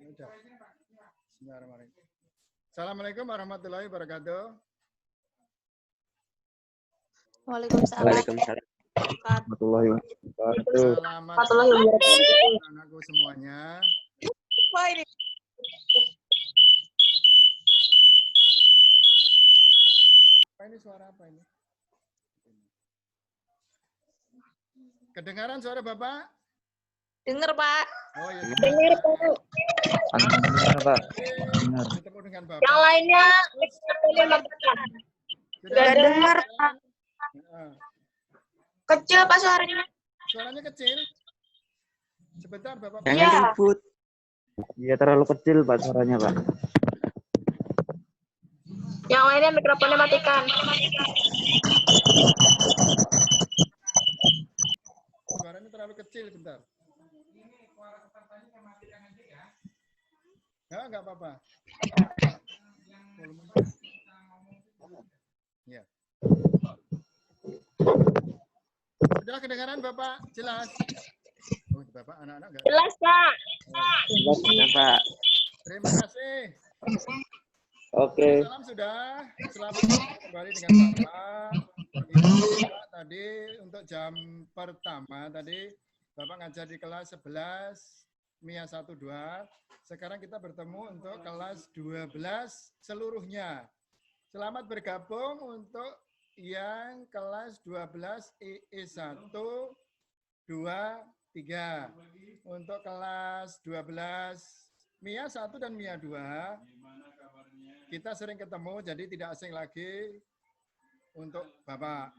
Udah. Bismillahirrahmanirrahim. Assalamualaikum warahmatullahi wabarakatuh. Waalaikumsalam. Waalaikumsalam warahmatullahi wabarakatuh. Selamat pagi anakku semuanya. Apa ini suara apa ini? Kedengaran suara Bapak? Dengar, Pak. Oh ya. Dengar, Pak. Alhamdulillah, Pak. Benar. Ketemu dengan Bapak. Yang lainnya mikrofonnya matikan. Sudah dengar, Pak. Nah, Kecil, Pak, suaranya. suaranya kecil. Sebentar Bapak. Jangan ribut. Iya, terlalu kecil, Pak, suaranya, Pak. Yang lainnya mikrofonnya matikan. Suaranya terlalu kecil, bentar. Ya, nggak apa-apa. Ya. Sudah kedengaran Bapak? Jelas? Oh, Bapak anak-anak nggak? Jelas, Pak. Sudah, Pak. Terima kasih. Oke. Salam sudah. Selamat kembali dengan Bapak. Ini Pak, tadi untuk jam pertama tadi Bapak ngajar di kelas 11 MIA 12. Sekarang kita bertemu untuk kelas 12 seluruhnya. Selamat bergabung untuk yang kelas 12 II1 2 3. Untuk kelas 12 MIA 1 dan MIA 2 kita sering ketemu, jadi tidak asing lagi untuk Bapak.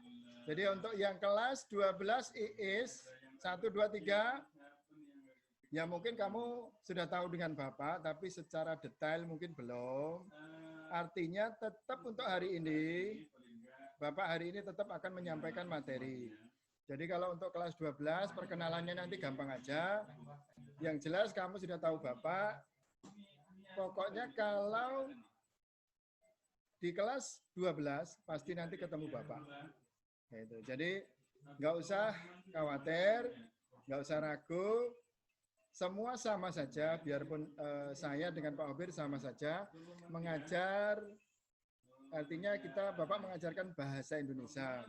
Jadi untuk yang kelas 12 IIS 1, 2, 3, ya mungkin kamu sudah tahu dengan Bapak, tapi secara detail mungkin belum. Artinya tetap untuk hari ini, Bapak hari ini tetap akan menyampaikan materi. Jadi kalau untuk kelas 12, perkenalannya nanti gampang aja. Yang jelas kamu sudah tahu Bapak, pokoknya kalau di kelas 12 pasti nanti ketemu Bapak. Gitu. Jadi nggak usah khawatir, nggak usah ragu, semua sama saja. Biarpun saya dengan Pak Obir sama saja mengajar. Artinya Bapak mengajarkan bahasa Indonesia.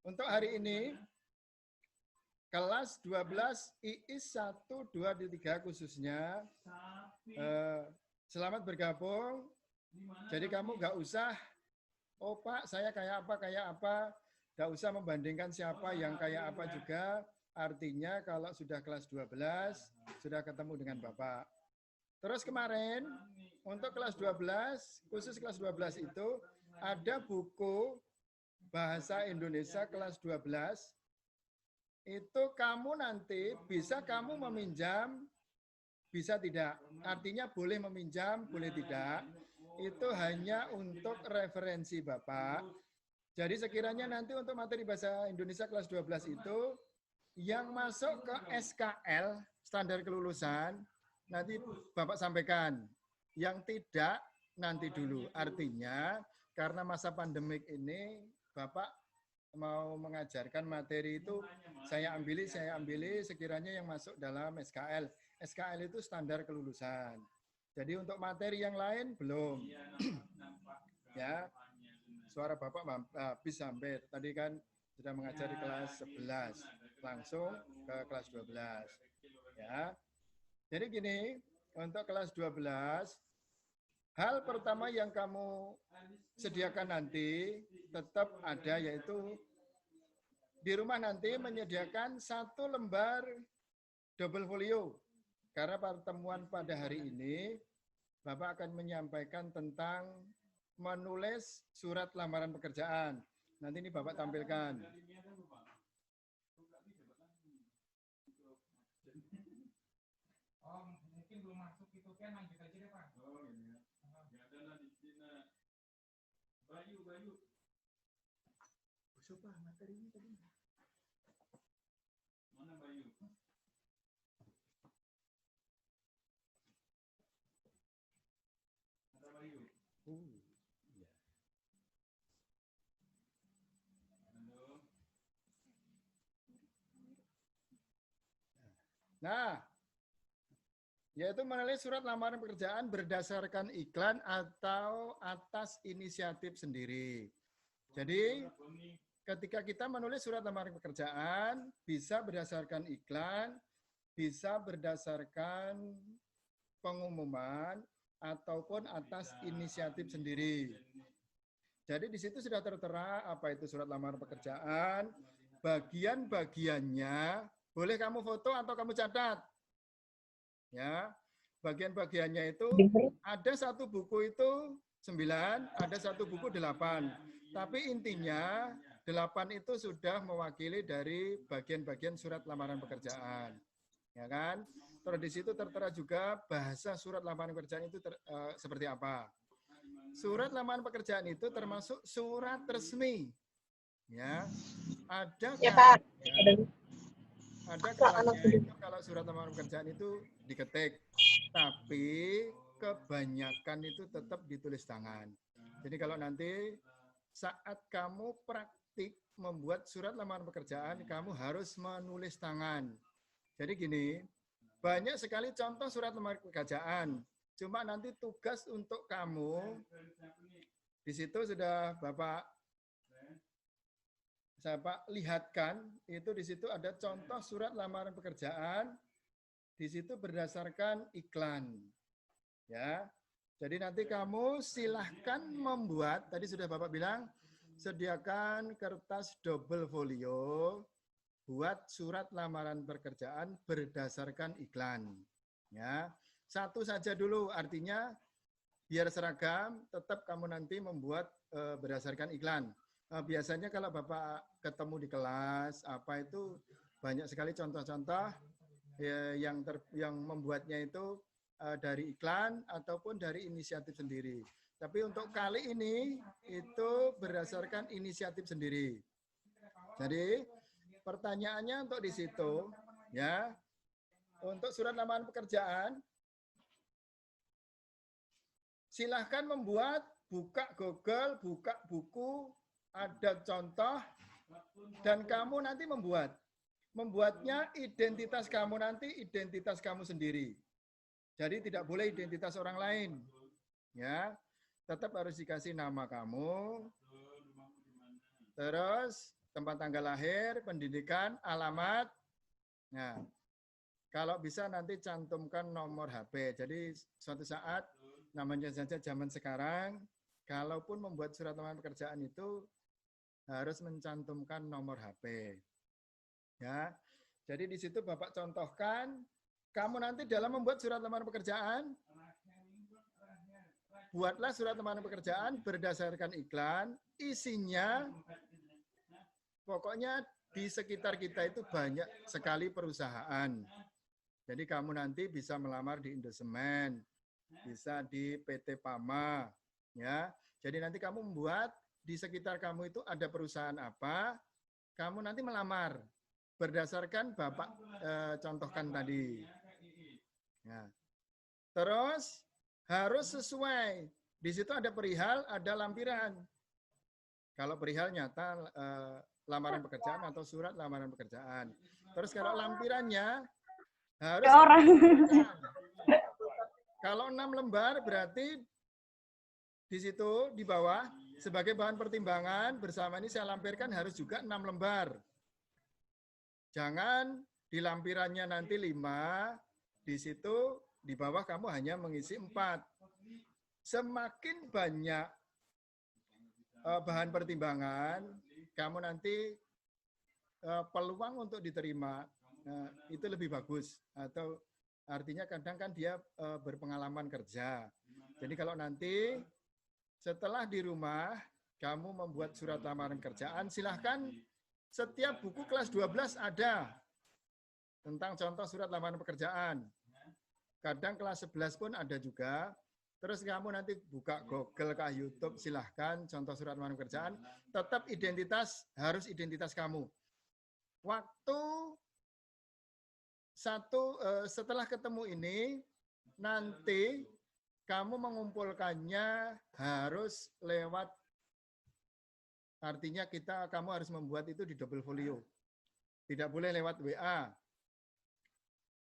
Untuk hari ini kelas 12 IIS 1, 2, 3 khususnya selamat bergabung. Jadi kamu nggak usah, oh Pak saya kayak apa, nggak usah membandingkan siapa yang kayak apa juga. Artinya kalau sudah kelas 12, sudah ketemu dengan Bapak. Terus kemarin, untuk kelas 12, khusus kelas 12 itu, ada buku Bahasa Indonesia kelas 12, itu kamu nanti bisa kamu meminjam, bisa tidak. Artinya boleh meminjam, boleh tidak. Itu hanya untuk referensi Bapak. Jadi sekiranya nanti untuk materi bahasa Indonesia kelas 12 itu yang masuk ke SKL, standar kelulusan, nanti Bapak sampaikan. Yang tidak nanti dulu. Artinya karena masa pandemik ini Bapak mau mengajarkan materi itu saya ambil sekiranya yang masuk dalam SKL. SKL itu standar kelulusan. Jadi untuk materi yang lain belum. Ya. Suara Bapak habis sampai tadi kan sudah mengajar di kelas 11, langsung ke kelas 12. Ya. Jadi gini, untuk kelas 12 hal pertama yang kamu sediakan nanti tetap ada, yaitu di rumah nanti menyediakan 1 lembar double folio. Karena pertemuan pada hari ini, Bapak akan menyampaikan tentang menulis surat lamaran pekerjaan. Nanti ini Bapak tampilkan. Oh, mungkin belum masuk itu kan, lanjut aja deh Pak. Oh iya. Nggak ada lah di sini. Bayu. Coba materinya tadi. Mana Bayu? Ada Bayu. Iya. Halo. Nah, Yaitu menulis surat lamaran pekerjaan berdasarkan iklan atau atas inisiatif sendiri. Jadi ketika kita menulis surat lamaran pekerjaan, bisa berdasarkan iklan, bisa berdasarkan pengumuman, ataupun atas inisiatif sendiri. Jadi di situ sudah tertera apa itu surat lamaran pekerjaan, bagian-bagiannya boleh kamu foto atau kamu catat. Ya, bagian-bagiannya itu ada satu buku itu 9, ada satu buku 8. Tapi intinya 8 itu sudah mewakili dari bagian-bagian surat lamaran pekerjaan. Ya kan? Terus di situ tertera juga bahasa surat lamaran pekerjaan itu seperti apa. Surat lamaran pekerjaan itu termasuk surat resmi. Ya. Ada Ya, Pak. ada kalanya itu kalau surat lamaran pekerjaan itu diketik, tapi kebanyakan itu tetap ditulis tangan. Jadi kalau nanti saat kamu praktik membuat surat lamaran pekerjaan, kamu harus menulis tangan. Jadi gini, banyak sekali contoh surat lamaran pekerjaan. Cuma nanti tugas untuk kamu, di situ sudah saya lihatkan, itu di situ ada contoh surat lamaran pekerjaan, di situ berdasarkan iklan. Ya, jadi nanti kamu silahkan membuat, tadi sudah Bapak bilang, sediakan kertas double folio, buat surat lamaran pekerjaan berdasarkan iklan. Ya, satu saja dulu, artinya biar seragam, tetap kamu nanti membuat berdasarkan iklan. Biasanya kalau Bapak ketemu di kelas, apa itu banyak sekali contoh-contoh yang membuatnya itu dari iklan ataupun dari inisiatif sendiri. Tapi untuk kali ini itu berdasarkan inisiatif sendiri. Jadi pertanyaannya untuk di situ, ya, untuk surat lamaran pekerjaan, silahkan membuat, buka Google, buka buku, ada contoh, dan kamu nanti membuatnya identitas kamu nanti, identitas kamu sendiri. Jadi tidak boleh identitas orang lain. Ya, tetap harus dikasih nama kamu, terus tempat tanggal lahir, pendidikan, alamat. Nah, kalau bisa nanti cantumkan nomor HP. Jadi suatu saat, namanya saja zaman sekarang, kalaupun membuat surat lamaran pekerjaan itu harus mencantumkan nomor HP. Ya, jadi di situ Bapak contohkan, kamu nanti dalam membuat surat lamaran pekerjaan, buatlah surat lamaran pekerjaan berdasarkan iklan, isinya, pokoknya di sekitar kita itu banyak sekali perusahaan. Jadi kamu nanti bisa melamar di Indosemen, bisa di PT Pama, ya. Jadi nanti kamu membuat di sekitar kamu itu ada perusahaan apa, kamu nanti melamar berdasarkan Bapak contohkan tadi. Ya. Terus harus sesuai. Di situ ada perihal, ada lampiran. Kalau perihal nyata lamaran pekerjaan atau surat lamaran pekerjaan. Terus kalau lampirannya harus kalau 6 lembar berarti di situ di bawah sebagai bahan pertimbangan bersama ini saya lampirkan harus juga 6 lembar. Jangan di lampirannya nanti 5, di situ di bawah kamu hanya mengisi 4. Semakin banyak bahan pertimbangan, kamu nanti peluang untuk diterima itu lebih bagus. Atau artinya kadang kan dia berpengalaman kerja. Jadi kalau nanti setelah di rumah kamu membuat surat lamaran kerjaan, silahkan setiap buku kelas 12 ada tentang contoh surat lamaran pekerjaan. Kadang kelas 11 pun ada juga. Terus kamu nanti buka Google kah YouTube, silahkan contoh surat lamaran pekerjaan. Tetap identitas, harus identitas kamu. Waktu setelah ketemu ini, nanti kamu mengumpulkannya harus lewat, artinya kamu harus membuat itu di double folio. Tidak boleh lewat WA.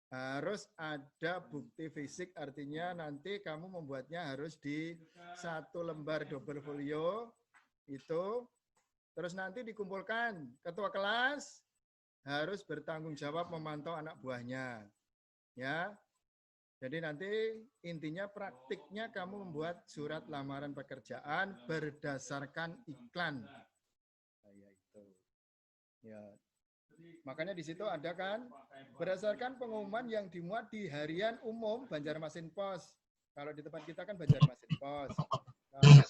Harus ada bukti fisik, artinya nanti kamu membuatnya harus di 1 lembar double folio itu, terus nanti dikumpulkan. Ketua kelas harus bertanggung jawab memantau anak buahnya. Ya. Jadi nanti intinya praktiknya kamu membuat surat lamaran pekerjaan berdasarkan iklan. Kayak itu. Ya. Makanya di situ ada kan berdasarkan pengumuman yang dimuat di harian umum Banjarmasin Pos. Kalau di tempat kita kan Banjarmasin Pos. Kalau banyak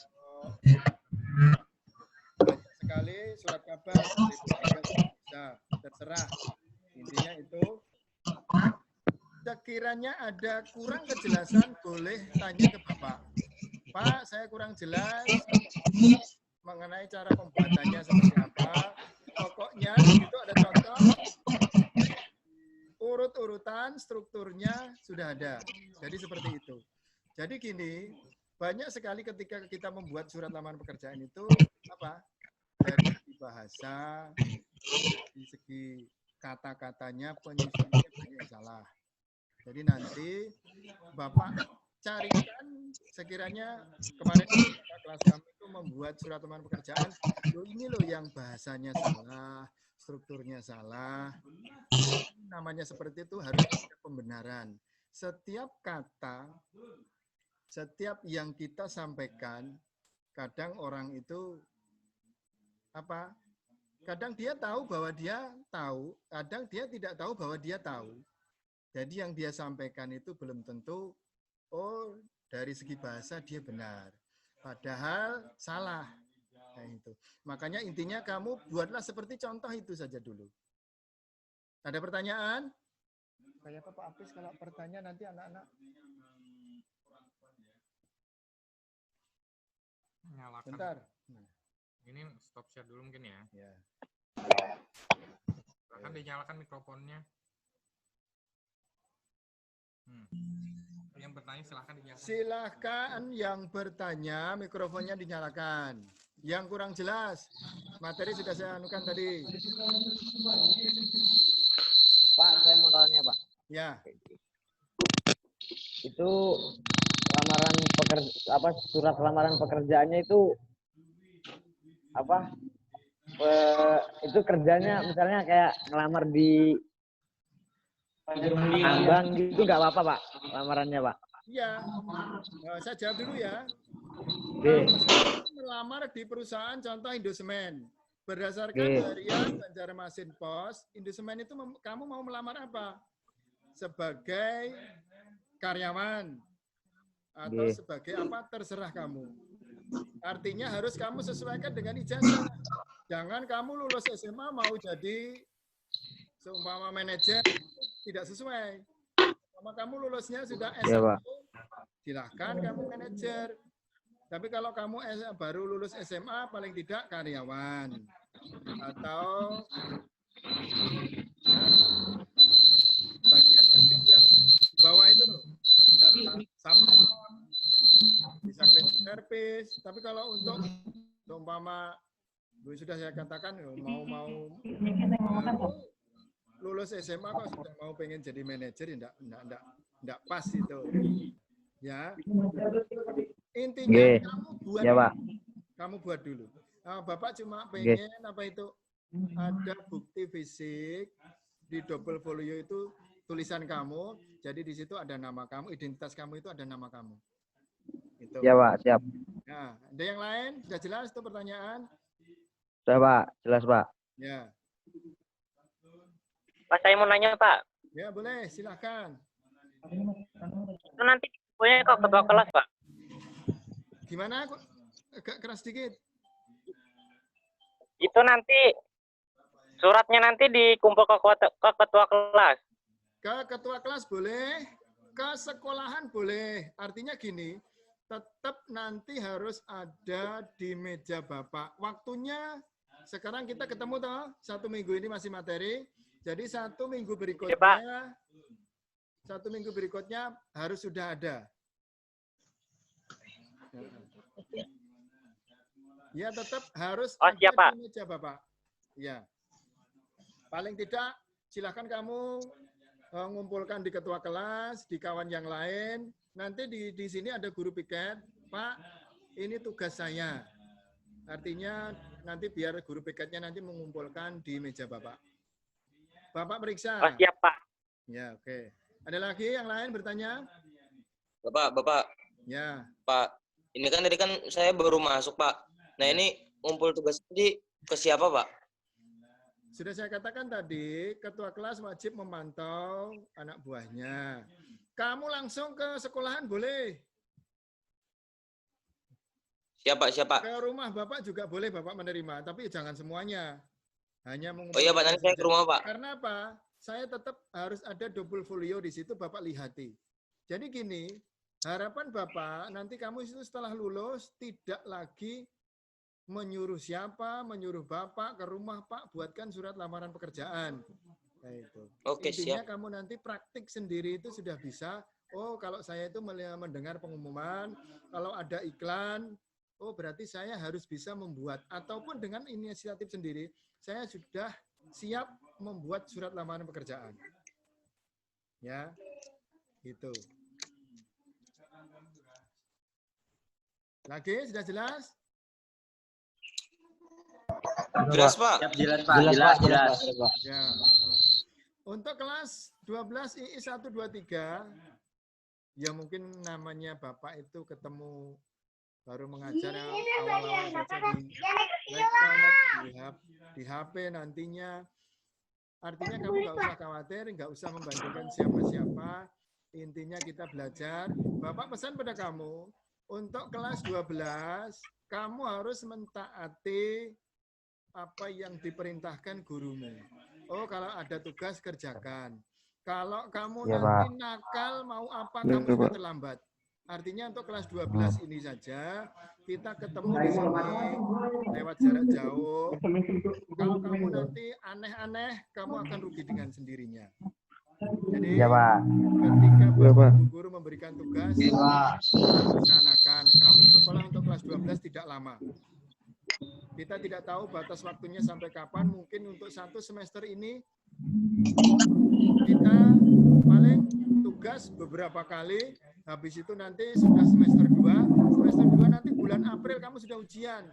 sekali surat kabar bisa terserah. Intinya itu sekiranya ada kurang kejelasan boleh tanya ke Bapak. Pak, saya kurang jelas mengenai cara pembuatannya seperti apa. Pokoknya itu ada contoh urut-urutan strukturnya sudah ada. Jadi seperti itu. Jadi gini, banyak sekali ketika kita membuat surat lamaran pekerjaan itu apa? Dari segi bahasa, di segi kata-katanya, penyusunannya banyak yang salah. Jadi nanti Bapak carikan sekiranya kemarin kelas kami itu membuat surat lamaran pekerjaan, loh ini loh yang bahasanya salah, strukturnya salah. Namanya seperti itu harus ada pembenaran. Setiap kata, setiap yang kita sampaikan, kadang orang itu apa? Kadang dia tahu bahwa dia tahu, kadang dia tidak tahu bahwa dia tahu. Jadi yang dia sampaikan itu belum tentu, oh dari segi bahasa dia benar. Padahal salah. Nah, itu. Makanya intinya kamu buatlah seperti contoh itu saja dulu. Ada pertanyaan? Kayak apa Pak Apis kalau pertanyaan nanti anak-anak? Nyalakan. Bentar. Ini stop share dulu mungkin ya. Ya. Silahkan dinyalakan mikrofonnya. Yang bertanya silahkan dinyalakan. Silahkan yang bertanya mikrofonnya dinyalakan. Yang kurang jelas, materi sudah saya anukan tadi. Pak, saya mau tanya, Pak. Ya. Itu surat lamaran pekerjaannya itu apa? Itu kerjanya misalnya kayak ngelamar di tambang gitu nggak apa-apa, Pak, lamarannya, Pak? Iya. Saya jawab dulu ya. Oke. Melamar di perusahaan contoh Indosemen. Berdasarkan harian Banjarmasin Pos, Indosemen itu kamu mau melamar apa? Sebagai karyawan atau sebagai apa terserah kamu. Artinya harus kamu sesuaikan dengan ijazah. Jangan kamu lulus SMA mau jadi seumpama manajer, tidak sesuai. Sama kamu lulusnya sudah SMA, silahkan kamu manajer. Tapi kalau kamu baru lulus SMA, paling tidak karyawan. Atau bagian-bagian yang di bawah itu loh. Support, bisa cleaning service. Tapi kalau untuk umpama, sudah saya katakan, mau lulus SMA kok sudah mau pengen jadi manajer, enggak pas itu. Ya. Intinya kamu buat, ya, Pak. Kamu buat dulu. Nah, Bapak cuma pengen apa itu ada bukti fisik di double folio itu tulisan kamu. Jadi di situ ada nama kamu, identitas kamu itu ada nama kamu. Itu. Ya, Pak, siap. Nah, ada yang lain? Sudah jelas itu pertanyaan? Sudah, Pak. Jelas, Pak. Ya. Pak, saya mau nanya, Pak. Ya, boleh. Silakan. Itu nanti punya kok ketua kelas, Pak. Gimana? Agak keras sedikit. Itu nanti suratnya nanti dikumpul ke ketua kelas. Ke ketua kelas boleh, ke sekolahan boleh. Artinya gini, tetap nanti harus ada di meja Bapak. Waktunya sekarang kita ketemu toh, 1 minggu ini masih materi. Jadi 1 minggu berikutnya, 1 minggu berikutnya harus sudah ada. Ya tetap harus ada di meja Bapak. Ya. Paling tidak silakan kamu ngumpulkan di ketua kelas, di kawan yang lain. Nanti di sini ada guru piket, Pak, ini tugas saya. Artinya nanti biar guru piketnya nanti mengumpulkan di meja Bapak. Bapak periksa. Oh, siap, Pak. Ya, oke. Ada lagi yang lain bertanya? Bapak, Ya. Pak. Ini kan tadi kan saya baru masuk, Pak. Nah, ini ngumpul tugas tadi ke siapa, Pak? Sudah saya katakan tadi, ketua kelas wajib memantau anak buahnya. Kamu langsung ke sekolahan boleh. Siapa? Ke rumah Bapak juga boleh Bapak menerima, tapi jangan semuanya. Hanya Oh iya, Pak, nanti saya ke rumah, Pak. Karena apa? Saya tetap harus ada double folio di situ Bapak lihati. Jadi gini, harapan Bapak nanti kamu itu setelah lulus tidak lagi menyuruh siapa, menyuruh Bapak ke rumah, Pak, buatkan surat lamaran pekerjaan. Nah, itu. Oke, Intinya siap. kamu nanti praktik sendiri itu sudah bisa. Oh, kalau saya itu mendengar pengumuman, kalau ada iklan, oh berarti saya harus bisa membuat. Ataupun dengan inisiatif sendiri, saya sudah siap membuat surat lamaran pekerjaan. Ya, gitu. Lagi, sudah jelas? Jelas, Pak. Jelas, Pak. Jelas. Ya. Untuk kelas 12 II 1, 2, 3, ya mungkin namanya Bapak itu ketemu baru mengajar awal-awal baca di laptop, di HP nantinya. Artinya kamu nggak usah khawatir, nggak usah membandingkan siapa-siapa. Intinya kita belajar. Bapak pesan pada kamu, untuk kelas 12, kamu harus mentaati apa yang diperintahkan gurumu. Oh, kalau ada tugas kerjakan. Kalau kamu Ya, nanti Pak. nakal mau apa, kamu sudah terlambat. Artinya untuk kelas 12 ini saja kita ketemu di sini lewat jarak jauh. Kalau kamu nanti aneh-aneh, kamu akan rugi dengan sendirinya. Jadi Ya, Pak. ketika Bapak guru memberikan tugas, laksanakan. Kamu sekolah untuk kelas 12 tidak lama. Kita tidak tahu batas waktunya sampai kapan. Mungkin untuk 1 semester ini kita paling tugas beberapa kali. Habis itu nanti sudah semester 2. Semester 2 nanti bulan April kamu sudah ujian.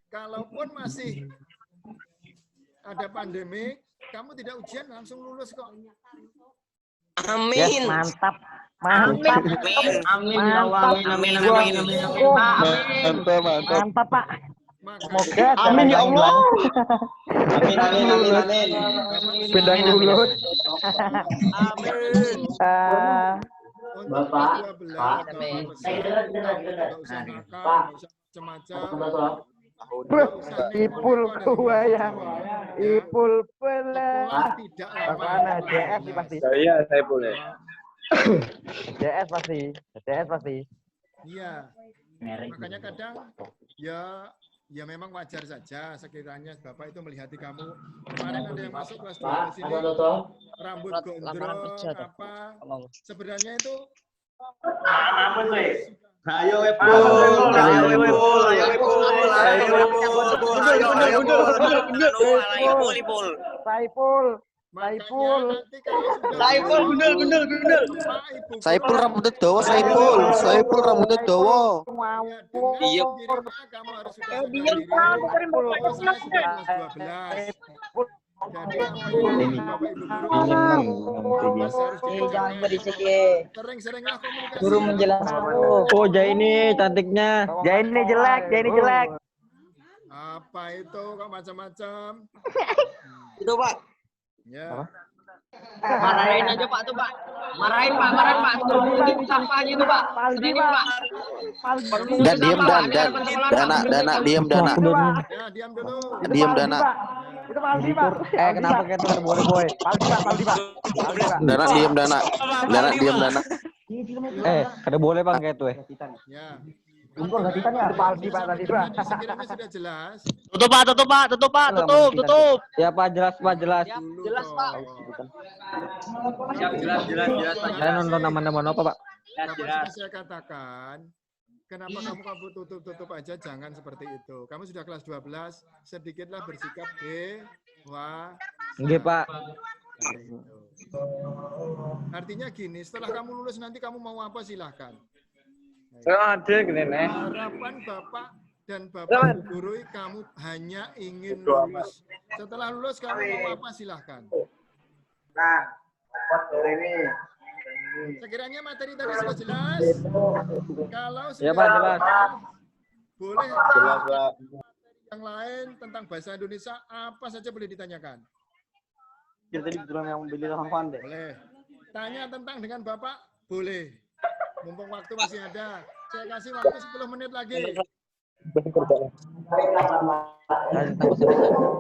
Kalaupun masih ada pandemi, kamu tidak ujian langsung lulus kok. Amin. Yes, mantap. Mantap. Amin ya Allah. Amin. Mantap, Pak. Maka Semoga Amin ya Allah. Amin. Bendang lulus. Amin. untuk kelas 12, Bapak pesan, kamu nggak usah nakal, nggak usah macam-macam. Ipul gua ya. Ipul pula. Sekolah tidak lama. Mana JS sih pasti. Saya boleh. JS pasti. Iya. Makanya kadang ya memang wajar saja sekiranya Bapak itu melihati kamu. Kemarin ada yang masuk kelas 12 ini rambut gondrong apa. Sebenarnya itu Ayo Saipul. makanya nanti kalau sudah Saipul rambutnya dawa, Saipul rambutnya dawa. Iya. Kamu harus sudah sadar diri. Oh, saya sudah kelas 12. Jadi apa yang Bapak Ibu guru harus Jangan dikerjakan. berisik ya. Sering-seringlah komunikasi. Guru menjelaskan. Oh, Jaini cantiknya. Jaini jelek. Apa itu kok macam-macam? Itu, Pak. Ya. Marahin aja Pak tuh Pak. Marahin Pak. Turunin sampahnya itu Pak. Paldi, Ini, Pak. Dan diam Dana, diam Dana. Ya, diam dulu. Diam Dana. Itu Paldi, Pak. Kenapa kita nggak boleh boy? Paldi, Pak. Dana diam Dana. Dana diam Dana. Kada boleh Bang kayak tuh. Ya. Impor gak titan ya? Paldi, Pak, tadi, Pak. Jadi sekiranya sudah jelas. Tutup. Ya, Pak, jelas, Pak, jelas. Jelas, Pak. Jelas, Pak. Saya nonton nama-nama apa, Pak? Bapak sudah saya katakan, kenapa kamu tutup aja, jangan seperti itu. Kamu sudah kelas 12, sedikitlah bersikap dewasa. Nggih, Pak. Gitu. Artinya gini, setelah kamu lulus nanti kamu mau apa silahkan. Ada gini nih. Harapan Bapak dan Bapak guru kamu hanya ingin lulus. Setelah lulus kamu mau apa silahkan. Nah, ini. Sekiranya materi tadi sudah jelas. Kalau sudah Ya, Pak, jelas. boleh Jelas, Pak. yang lain tentang bahasa Indonesia apa saja boleh ditanyakan. Tadi bilang yang beli lahan pandai. Boleh. Tanya tentang dengan Bapak boleh. Mumpung waktu masih ada. Saya kasih waktu 10 menit lagi.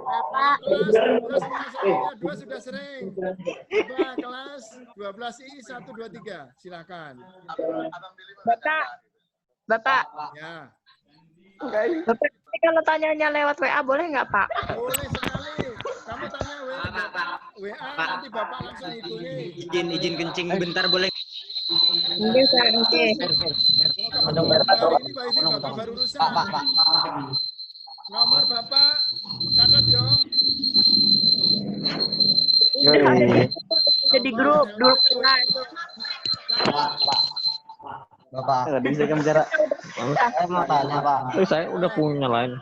Bapak. Dua sudah sering. Coba kelas 12I 1 2 3. Silakan. Bapak. Ya. Bapak, ini kalau tanyanya lewat WA boleh nggak, Pak? Boleh sekali. Kamu tanya WA nanti Bapak langsung hubungi. Izin kencing bentar boleh. Oke, Pak. Oke. Hari ini Pak Ivi Bapak baru rusak. Nomor Bapak catat yo. Jadi grup dulu kan. Bapak. Nggak bisa kan bicara. Saya mau tanya, Pak. Saya udah punya lain.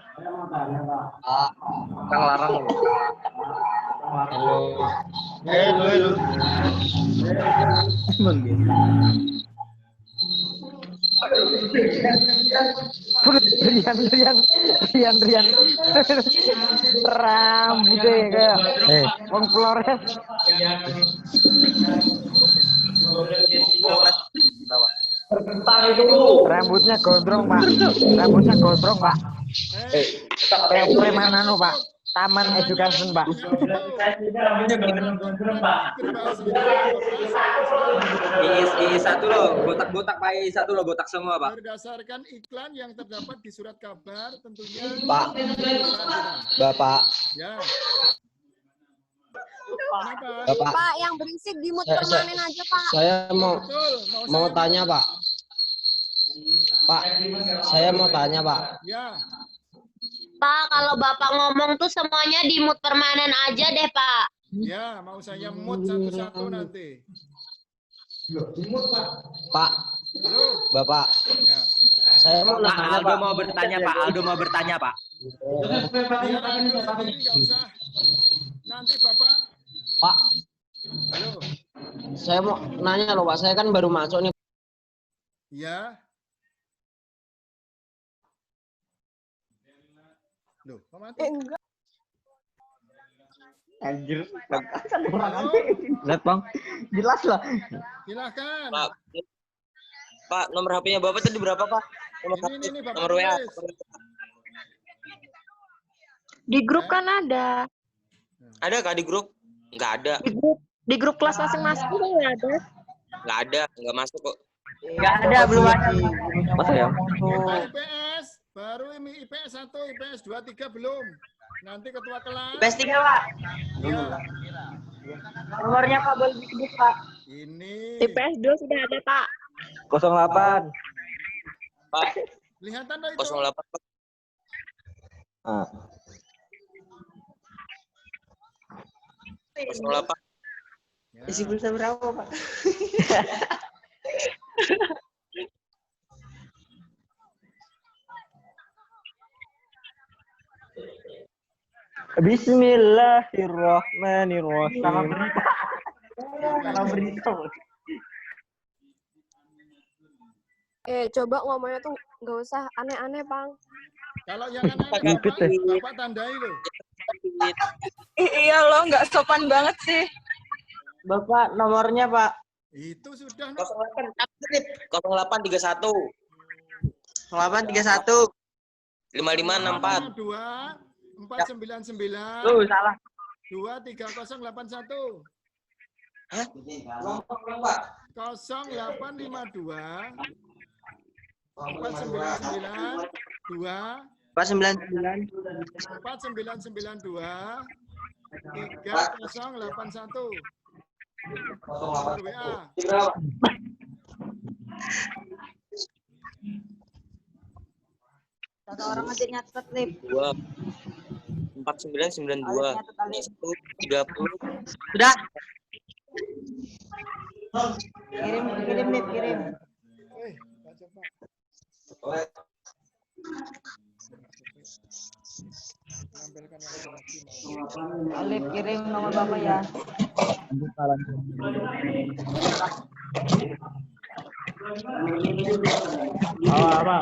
Kang larang. Halo. Halo. Rian. Rambutnya kayak Bang Flores. Rambutnya gondrong, Pak. Kayak preman anu, Pak. Taman Education, Pak. I satu loh, botak-botak Pak. I satu loh, botak semua Pak. Berdasarkan iklan yang terdapat di surat kabar tentunya. Pak. Bapak. Ya. Bapak. Pak, yang berisik di mute permanen aja, Pak. Saya mau Betul, tanya, Pak. Pak, saya mau tanya, Pak. Ya. Pak, kalau Bapak ngomong tuh semuanya di mute permanen aja deh, Pak. Ya, mau saya mute satu-satu nanti. Pak, Halo. Bapak. Ya. Saya mau Pak, nanya, Aldo Pak. mau bertanya Pak. Aldo mau bertanya Pak. Biar Aldo sendiri nggak usah. Nanti Bapak. Pak, Halo. saya mau nanya loh, Pak. Saya kan baru masuk nih. Ya. Loh, kok mati? Enggak. Anjir. Halo. Lihat, Bang. Jelas lah. Silakan. Pak, nomor HP-nya Bapak tadi berapa, Pak? Ini Bapak Nomor WA. tulis. Di grup kan ada. Ada Kak di grup? Nggak ada. Di grup kelas masing-masing kan nggak ada. Nggak ada. Nggak masuk kok. Enggak ada, belum ada. Masa ya? IPS, baru ini IPS 1, IPS 2, 3 belum. Nanti ketua kelas. IPS 3 Pak. Ya. Nomornya Pak boleh disebut Pak. Ini. IPS 2 sudah ada, Pak. 08. Pak, Kelihatan dah itu. 08, Pak. Ah. 08. Ya. Isi pulsa berapa Pak? Bismillahirrahmanirrahim. Salah berita. Coba ngomongnya tuh nggak usah aneh-aneh, Bang. Kalau yang aneh-aneh Bapak tandai loh. Iya loh, nggak sopan banget sih. Bapak, nomornya, Pak. Itu sudah. 0831. 0831. 5564. 2 499 Salah. 23081. Hah? 0852 499 2 499. 4992 3081. Nomor WA. Satu orang aja nyatet, Lip. 4992. Ini 130. Sudah. Kirim, kirim, Dit, kirim. Baca Pak. Menampilkan yang laki-laki mau. Alif kirim nomor Bapak ya.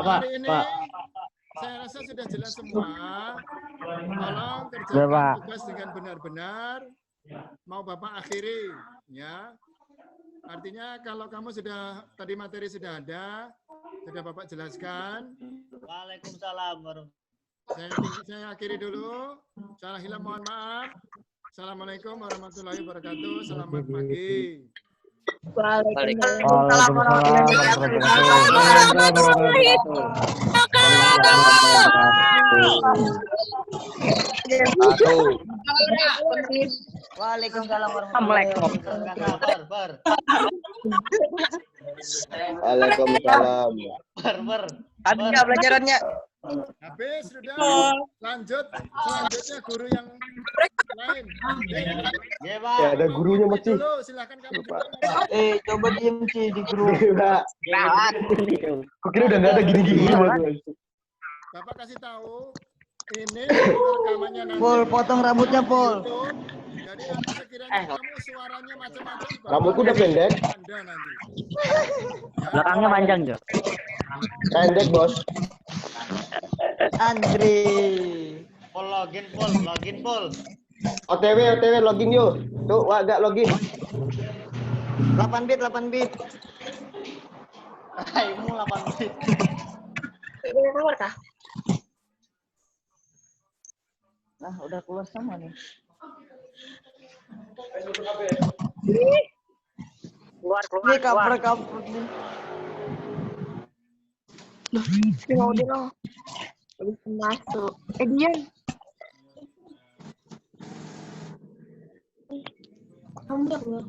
Hari ini saya rasa sudah jelas semua. Tolong kerjakan tugas dengan benar-benar. Mau Bapak akhiri, ya. Artinya kalau kamu sudah tadi materi sudah ada, sudah Bapak jelaskan. Waalaikumsalam warahmatullahi Saya akhiri dulu. Salah hilang mohon maaf. Assalamualaikum warahmatullahi wabarakatuh. Selamat pagi. Waalaikumsalam Waalaikumsalam warahmatullahi wabarakatuh. Waalaikumsalam. Habis nggak pelajarannya? Habis sudah. Lanjut. Selanjutnya guru yang lain. Ya, ada gurunya masih. Dulu silakan kamu. Coba diem sih di grup. Kira udah nggak ada gini-gini. Bapak kasih tahu. Ini rekamannya nanti. Pol, potong rambutnya, Pol. Jadi nanti sekiranya kamu suaranya macam-macam. Rambutku udah pendek. Anda nanti. Belakangnya panjang, Jo. Pendek, Bos. Andri. Login, Pol. OTW, login yuk. Tuh, wah, gak login. 8 bit. Aimu 8 bit. keluar kah? Nah, udah keluar sama nih. Keluar. Ini cover nih. Udah. Bisa masuk. Dia. Kamu udah keluar.